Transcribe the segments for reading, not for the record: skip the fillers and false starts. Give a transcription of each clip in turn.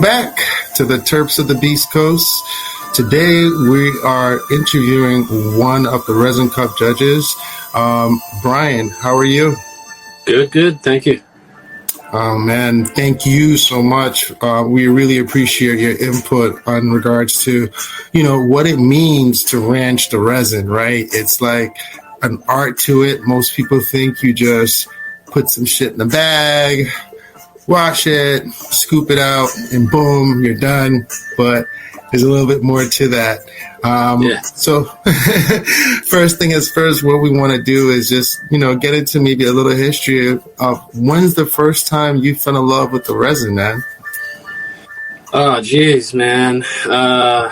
Back to the Terps of the Beast Coast. Today we are interviewing one of the Resin Cup judges. Brian, how are you? Good. Thank you. Oh man, thank you so much. We really appreciate your input on regards to, what it means to ranch the resin, right? It's like an art to it. Most people think you just put some shit in a bag, wash it, scoop it out, and boom, you're done. But there's a little bit more to that. So first thing is first, what we want to do is just, get into maybe a little history of when's the first time you fell in love with the resin, man? Oh, geez, man. I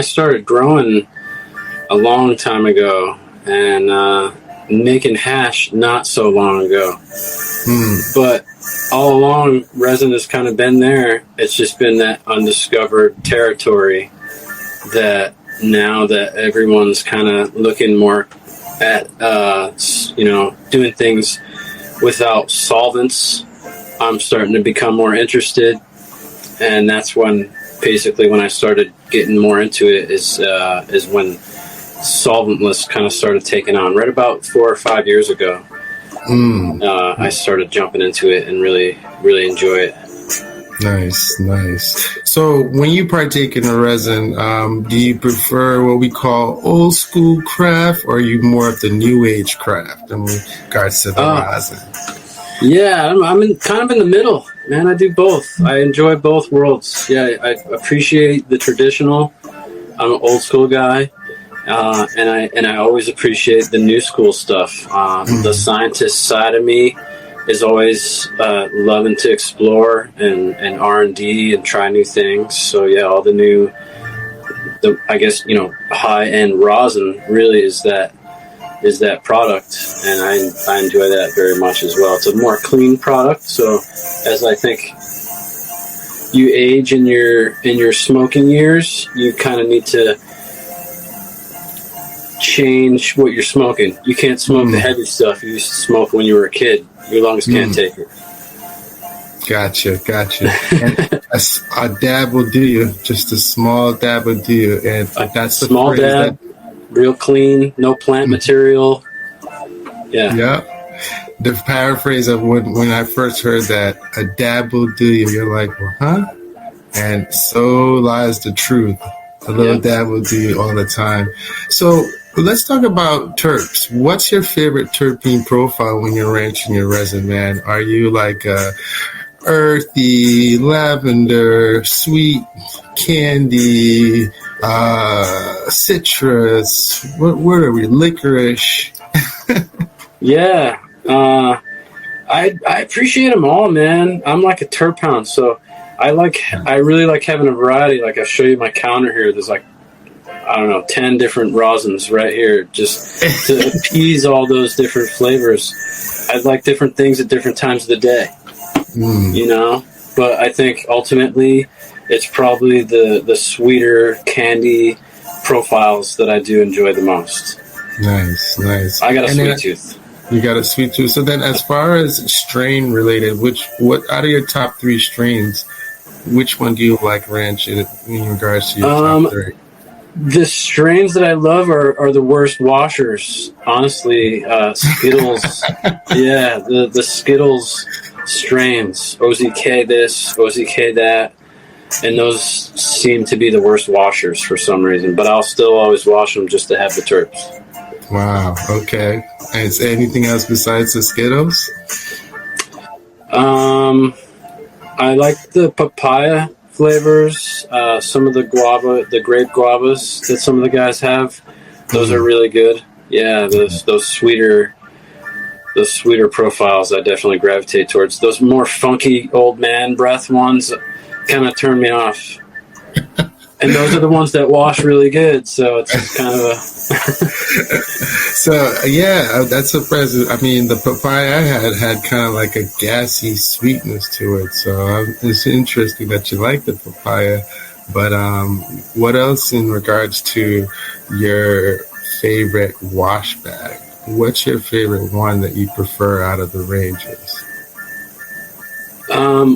started growing a long time ago and making hash not so long ago. But all along, resin has kind of been there. It's just been that undiscovered territory that now that everyone's kind of looking more at, doing things without solvents, I'm starting to become more interested. And that's when I started getting more into it is when solventless kind of started taking on right about 4 or 5 years ago. I started jumping into it and really, really enjoy it. Nice. So when you partake in the resin, do you prefer what we call old school craft, or are you more of the new age craft in regards to the resin? Yeah, I'm kind of in the middle, man. I do both. I enjoy both worlds. Yeah, I appreciate the traditional. I'm an old school guy. And I always appreciate the new school stuff. The scientist side of me is always loving to explore and R&D and try new things. So yeah, all the high end rosin really is that product, and I enjoy that very much as well. It's a more clean product. So as I think you age in your smoking years, you kind of need to change what you're smoking. You can't smoke the heavy stuff you used to smoke when you were a kid. Your lungs can't take it. Gotcha. And a dab will do you. Just a small dab will do you. And that's the small dab, real clean, no plant material. Yeah. The paraphrase of when I first heard that, a dab will do you, you're like, well, huh? And so lies the truth. A little dab will do you all the time. So let's talk about terps. What's your favorite terpene profile when you're ranching your resin, man? Are you like earthy, lavender, sweet, candy, citrus? What are we? Licorice? Yeah. I appreciate them all, man. I'm like a terp hound, so I really like having a variety. Like I'll show you my counter here. There's 10 different rosins right here, just to appease all those different flavors. I like different things at different times of the day, But I think ultimately it's probably the sweeter candy profiles that I do enjoy the most. Nice. I got a sweet tooth. You got a sweet tooth. So then, as far as strain related, what out of your top 3 strains, which one do you like ranch in regards to your top 3? The strains that I love are the worst washers, honestly. Skittles. Yeah, the Skittles strains. OZK this, OZK that. And those seem to be the worst washers for some reason. But I'll still always wash them just to have the terps. Wow, okay. And is there anything else besides the Skittles? I like the papaya flavors, some of the grape guavas that some of the guys have. Those are really good. Yeah, those sweeter profiles I definitely gravitate towards. Those more funky old man breath ones kind of turn me off. And those are the ones that wash really good, so it's kind of a... So, yeah, that's surprising. I mean, the papaya I had kind of like a gassy sweetness to it, so it's interesting that you like the papaya. But what else in regards to your favorite wash bag? What's your favorite one that you prefer out of the ranges?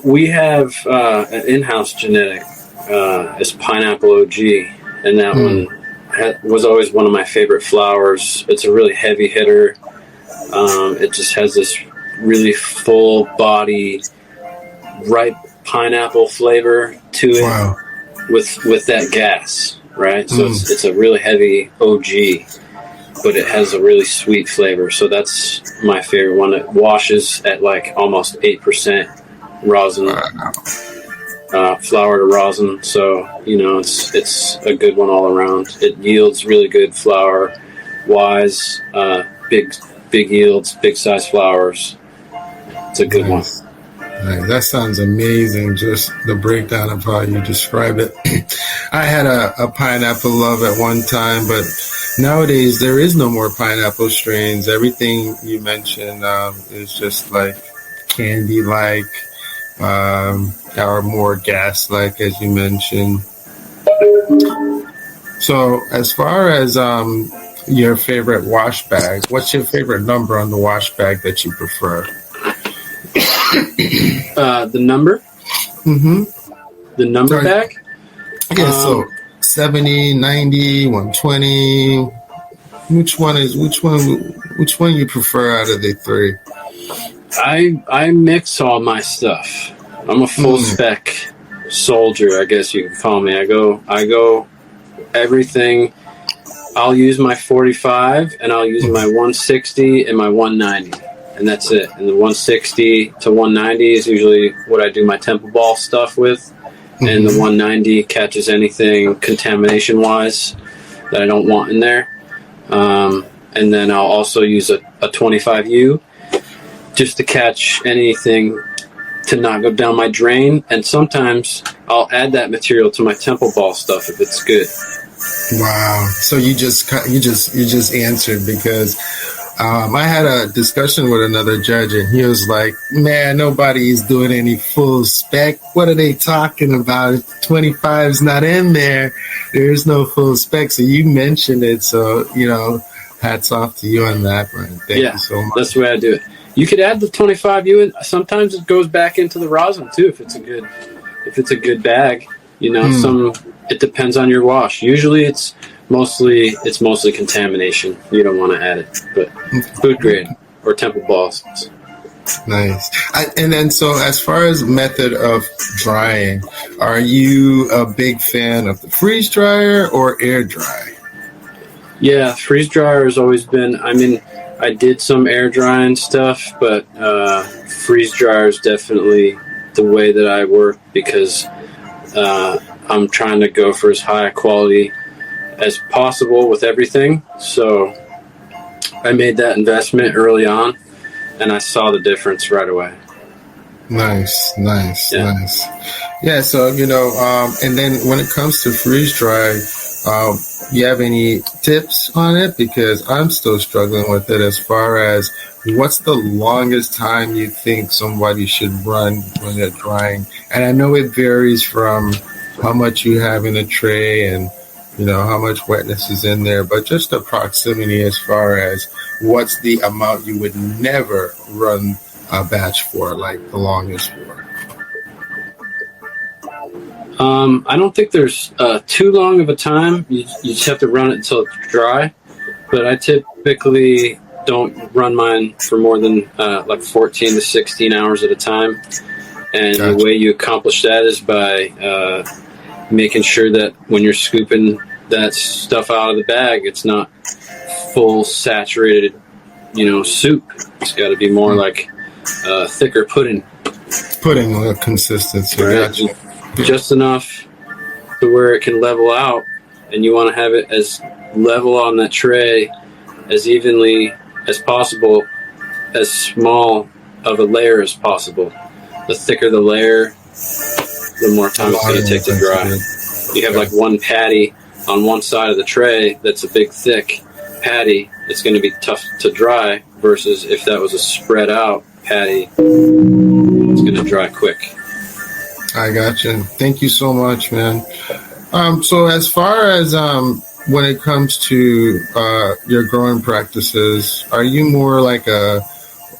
We have an in-house genetic. It's Pineapple OG, and that one was always one of my favorite flowers. It's a really heavy hitter. It just has this really full body, ripe pineapple flavor to it. Wow. with that gas, right? So it's a really heavy OG, but it has a really sweet flavor. So that's my favorite one. It washes at like almost 8% rosin, flower to rosin. So, it's a good one all around. It yields really good flower wise, big yields, big size flowers. It's a good one. Nice. That sounds amazing, just the breakdown of how you describe it. I had a pineapple love at one time, but nowadays there is no more pineapple strains. Everything you mentioned is just like candy-like, or more gas-like, as you mentioned. So as far as your favorite wash bag, what's your favorite number on the wash bag that you prefer? The number? Mm-hmm. The number bag? Yeah, so 70, 90, 120. Which one you prefer out of the three? I mix all my stuff. I'm a full spec soldier, I guess you could call me. I go everything. I'll use my 45 and I'll use my 160 and my 190. And that's it. And the 160 to 190 is usually what I do my temple ball stuff with. And the 190 catches anything contamination-wise that I don't want in there. And then I'll also use a 25U just to catch anything to not go down my drain. And sometimes I'll add that material to my temple ball stuff if it's good. Wow. So you just answered, because I had a discussion with another judge, and he was like, man, nobody's doing any full spec. What are they talking about? If 25's not in there, there's no full spec. So you mentioned it. So, hats off to you on that, Brian. Thank you so much. That's the way I do it. You could add the 25U in. Sometimes it goes back into the rosin too, if it's a good bag. It depends on your wash. Usually it's mostly contamination. You don't want to add it, but food grade or temple balls. Nice. And then, so as far as method of drying, are you a big fan of the freeze dryer or air dry? Yeah, freeze dryer has always been. I mean, I did some air drying stuff, but freeze dryer is definitely the way that I work, because I'm trying to go for as high quality as possible with everything. So I made that investment early on, and I saw the difference right away. Nice. Yeah, so, and then when it comes to freeze dry, you have any tips on it? Because I'm still struggling with it, as far as what's the longest time you think somebody should run when they're drying? And I know it varies from how much you have in a tray and, how much wetness is in there, but just the proximity as far as what's the amount you would never run a batch for, like the longest for. I don't think there's too long of a time. You just have to run it until it's dry. But I typically don't run mine for more than like 14 to 16 hours at a time. And the way you accomplish that is by making sure that when you're scooping that stuff out of the bag, it's not full saturated, soup. It's got to be more like thicker pudding. Pudding consistency. Right? Gotcha. Just enough to where it can level out, and you want to have it as level on that tray as evenly as possible, as small of a layer as possible. The thicker the layer, the more time it's going to take to dry. You have like one patty on one side of the tray that's a big thick patty. It's going to be tough to dry, versus if that was a spread out patty, it's going to dry quick. I gotcha. Thank you so much, man. So as far as when it comes to your growing practices, are you more like a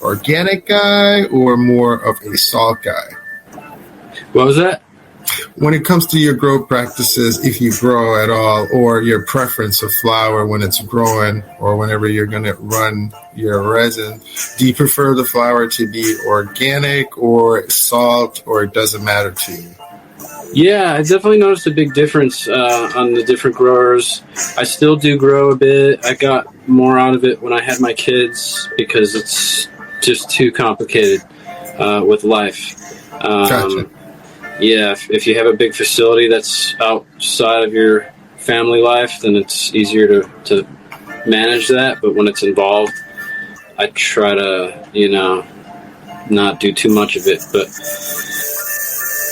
organic guy or more of a salt guy? What was that? When it comes to your grow practices, if you grow at all, or your preference of flower when it's growing or whenever you're going to run your resin, do you prefer the flower to be organic or salt, or it doesn't matter to you? Yeah, I definitely noticed a big difference on the different growers. I still do grow a bit. I got more out of it when I had my kids because it's just too complicated with life. Gotcha. Yeah, if you have a big facility that's outside of your family life, then it's easier to manage that. But when it's involved, I try to, not do too much of it. But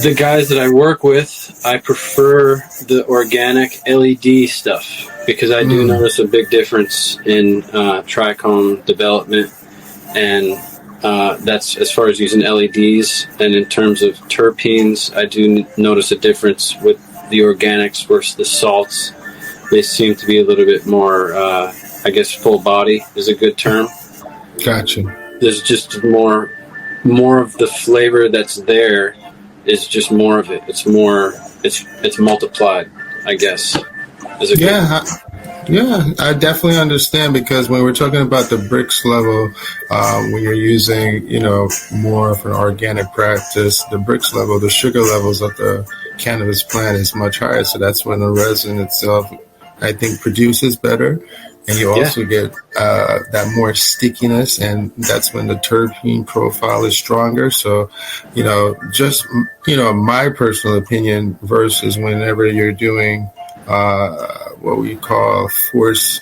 the guys that I work with, I prefer the organic LED stuff because I do notice a big difference in trichome development, and that's as far as using LEDs. And in terms of terpenes, I do notice a difference with the organics versus the salts. They seem to be a little bit more, I guess, full body is a good term. Gotcha. There's just more of the flavor that's there is just more of it. It's more, it's multiplied, I guess. Yeah, I definitely understand, because when we're talking about the bricks level, when you're using, more of an organic practice, the bricks level, the sugar levels of the cannabis plant is much higher. So that's when the resin itself, I think, produces better. And you also get that more stickiness, and that's when the terpene profile is stronger. So, just, my personal opinion versus whenever you're doing what we call force.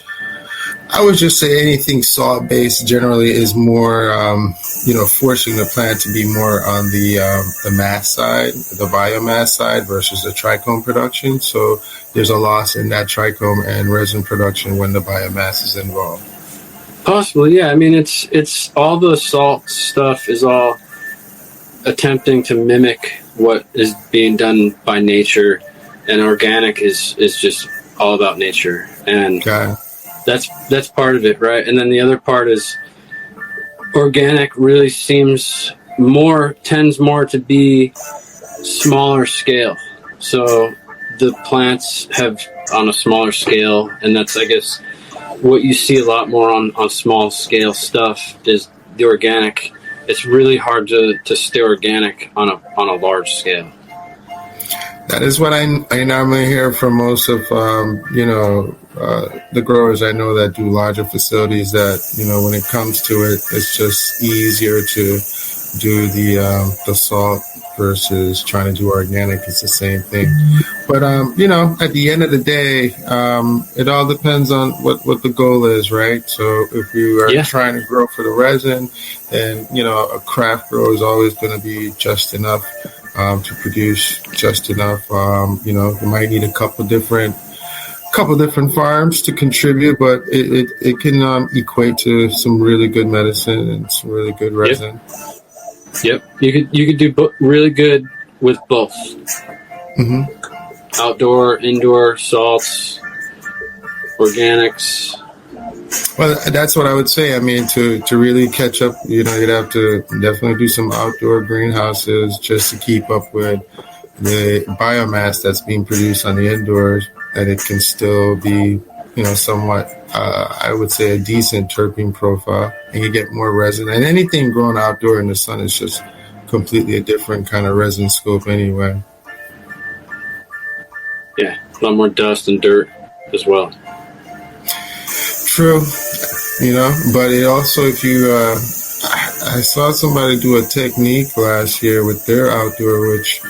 I would just say anything salt-based generally is more, forcing the plant to be more on the mass side, the biomass side versus the trichome production. So there's a loss in that trichome and resin production when the biomass is involved. Possibly, yeah. I mean, it's all the salt stuff is all attempting to mimic what is being done by nature, and organic is just all about nature, and that's part of it, right? And then the other part is organic really tends more to be smaller scale. So the plants have on a smaller scale, and that's, I guess, what you see a lot more on small scale stuff is the organic. It's really hard to stay organic on a large scale. That is what I normally hear from most of, the growers I know that do larger facilities, that, when it comes to it, it's just easier to do the salt versus trying to do organic. It's the same thing. But, at the end of the day, it all depends on what the goal is, right? So if you are trying to grow for the resin, then, a craft grow is always going to be just enough to produce just enough. You might need a couple different farms to contribute, but it can equate to some really good medicine and some really good resin. Yep. You could do really good with both. Mm-hmm. Outdoor, indoor, salts, organics. Well, that's what I would say. I mean, to really catch up, you'd have to definitely do some outdoor greenhouses just to keep up with the biomass that's being produced on the indoors, and it can still be, somewhat, I would say, a decent terpene profile, and you get more resin. And anything grown outdoor in the sun is just completely a different kind of resin scope anyway. Yeah, a lot more dust and dirt as well. True, but it also, if you, I saw somebody do a technique last year with their outdoor, which,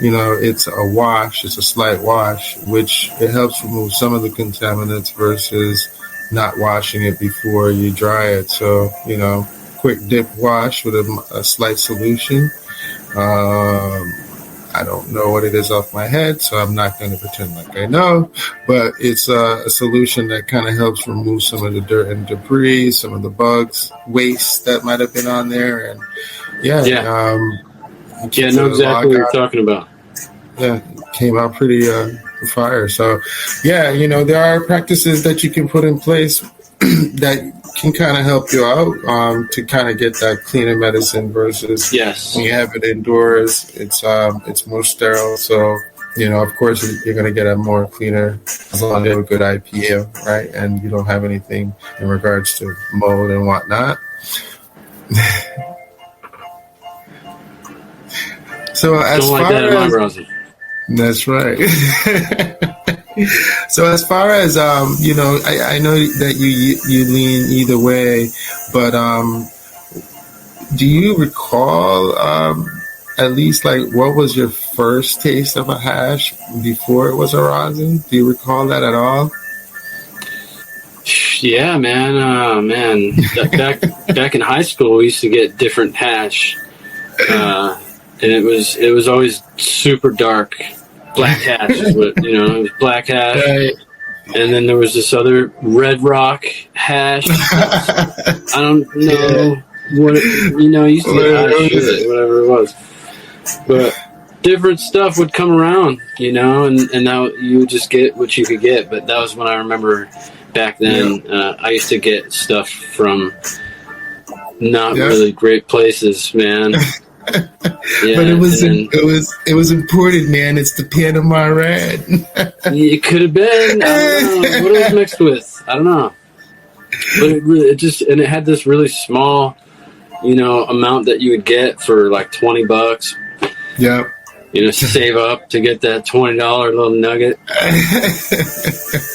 it's a wash, it's a slight wash, which it helps remove some of the contaminants versus not washing it before you dry it. So, quick dip wash with a slight solution. I don't know what it is off my head, so I'm not going to pretend like I know, but it's a solution that kind of helps remove some of the dirt and debris, some of the bugs, waste that might have been on there. And know exactly what you're talking about. Yeah, came out pretty fire. So, there are practices that you can put in place that can kind of help you out to kind of get that cleaner medicine versus when you have it indoors. It's more sterile, so of course you're going to get a more cleaner as long as you have a good IPA, right? And you don't have anything in regards to mold and whatnot. So as don't like far that in my as rosin. That's right. So as far as I know that you lean either way, but do you recall at least like what was your first taste of a hash before it was a rosin? Do you recall that at all? Yeah, man. Back in high school, we used to get different hash, and it was always super dark. Black hash is what it was. Black hash, right. And then there was this other Red Rock hash. I don't know what used to get hot shit, whatever it was. But different stuff would come around, and now you would just get what you could get. But that was when I remember back then. I used to get stuff from not really great places, man. But it was imported, man. It's the Panama Red. It could have been. I don't know what it was mixed with. I don't know. But it had this really small, amount that you would get for like $20. Yep. Save up to get that $20 little nugget.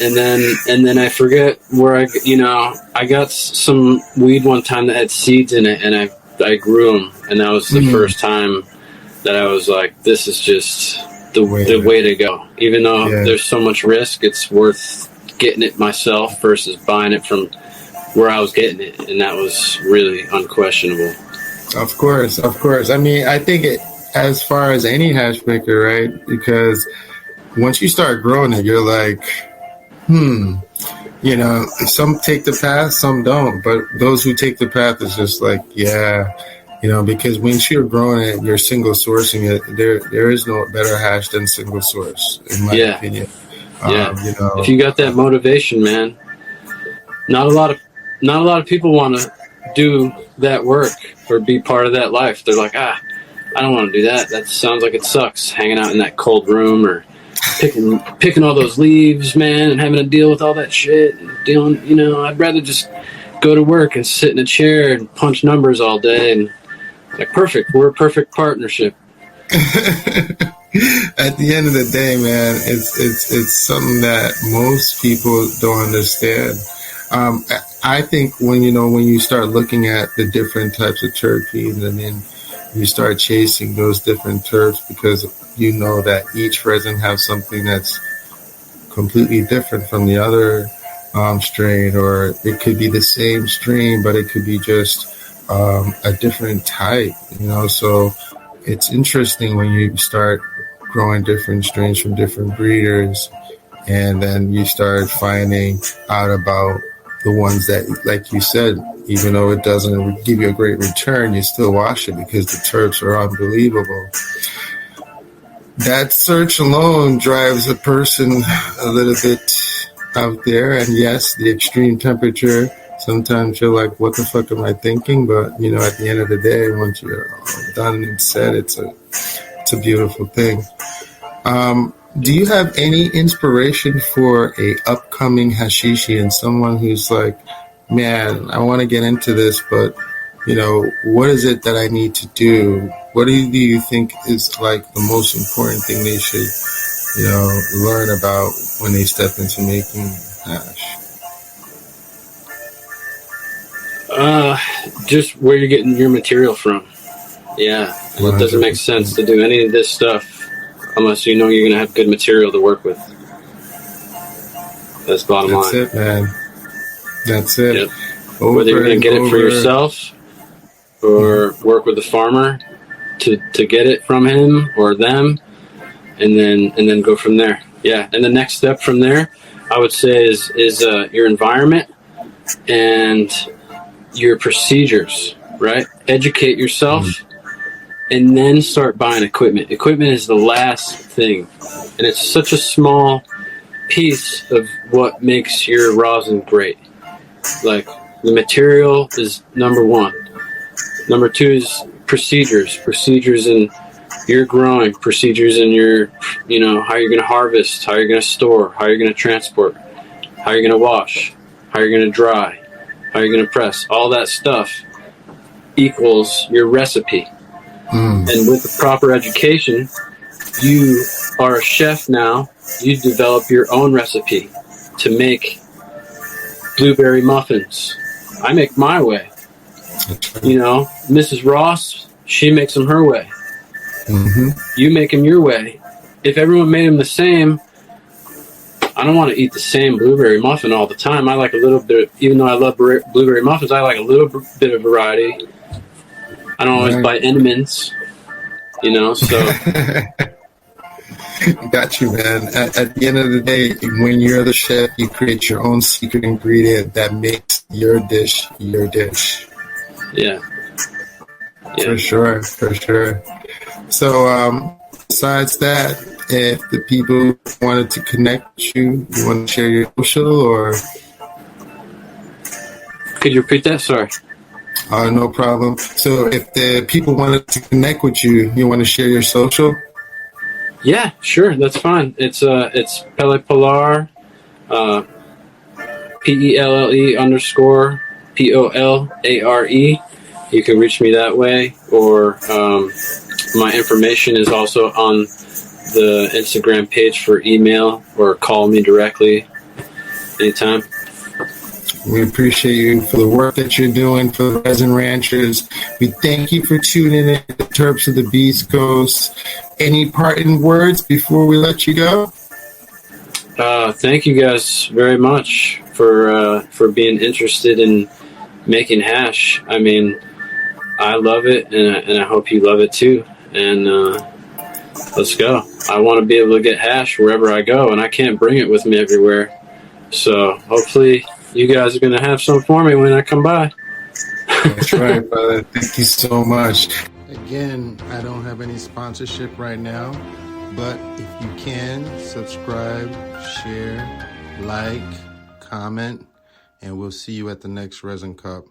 and then I forget where I got some weed one time that had seeds in it, and I grew them, and that was the first time that I was like, this is just the way to go. Even though there's so much risk, it's worth getting it myself versus buying it from where I was getting it, and that was really unquestionable. Of course. I mean, I think as far as any hash maker, right? Because once you start growing it, you're like, some take the path, some don't. But those who take the path is just like, because when you're growing it, you're single sourcing it. There is no better hash than single source, in my opinion. If you got that motivation, man, not a lot of people want to do that work or be part of that life. They're like, I don't want to do that. That sounds like it sucks, hanging out in that cold room or picking all those leaves, man, and having to deal with all that shit. And dealing, I'd rather just go to work and sit in a chair and punch numbers all day. And like, perfect. We're a perfect partnership. At the end of the day, man, it's something that most people don't understand. I think when you start looking at the different types of terpenes, and then you start chasing those different terps, because you know that each resin has something that's completely different from the other strain, or it could be the same strain, but it could be just a different type, So it's interesting when you start growing different strains from different breeders, and then you start finding out about the ones that, like you said, even though it doesn't give you a great return, you still wash it because the terps are unbelievable. That search alone drives a person a little bit out there. And yes, the extreme temperature, sometimes you're like, what the fuck am I thinking? But, at the end of the day, once you're done and said, it's a beautiful thing. Do you have any inspiration for a upcoming hashishi and someone who's like, man, I want to get into this, but, what is it that I need to do? What do you think is like the most important thing they should, learn about when they step into making hash? Just where you're getting your material from. Yeah. And it doesn't make sense to do any of this stuff unless you're going to have good material to work with. That's bottom line. That's it, man. That's it. Yep. Whether you're going to get it for yourself or work with a farmer to get it from him or them, and then go from there. Yeah. And the next step from there, I would say, is your environment and your procedures, right? Educate yourself. And then start buying equipment. Equipment is the last thing. And it's such a small piece of what makes your rosin great. Like, The material is number one. Number two is procedures in your growing, procedures in your, how you're going to harvest, how you're going to store, how you're going to transport, how you're going to wash, how you're going to dry, how you're going to press. All that stuff equals your recipe. And with the proper education, you are a chef now. You develop your own recipe to make blueberry muffins. I make my way. Mrs. Ross, she makes them her way. You make them your way. If everyone made them the same, I don't want to eat the same blueberry muffin all the time. I like a little bit, even though I love blueberry muffins, I like a little bit of variety. I don't always buy Entenmann's, so. Got you, man. At the end of the day, when you're the chef, you create your own secret ingredient that makes your dish your dish. Yeah. For sure. So, besides that, if the people wanted to connect with you, you want to share your social or? Could you repeat that? Sorry. No problem. So if the people wanted to connect with you, you want to share your social? Yeah, sure. That's fine. It's Pelle Polare, PELLE_POLARE. You can reach me that way, or my information is also on the Instagram page for email, or call me directly anytime. We appreciate you for the work that you're doing for the Resin Ranchers. We thank you for tuning in to the Terps of the Beast Coast. Any parting words before we let you go? Thank you guys very much for being interested in making hash. I mean, I love it, and I hope you love it too. And let's go. I want to be able to get hash wherever I go, and I can't bring it with me everywhere. So hopefully you guys are going to have some for me when I come by. That's right, brother. Thank you so much. Again, I don't have any sponsorship right now, but if you can, subscribe, share, like, comment, and we'll see you at the next Resin Cup.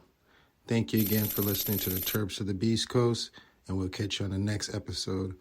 Thank you again for listening to the Terps of the Beast Coast, and we'll catch you on the next episode.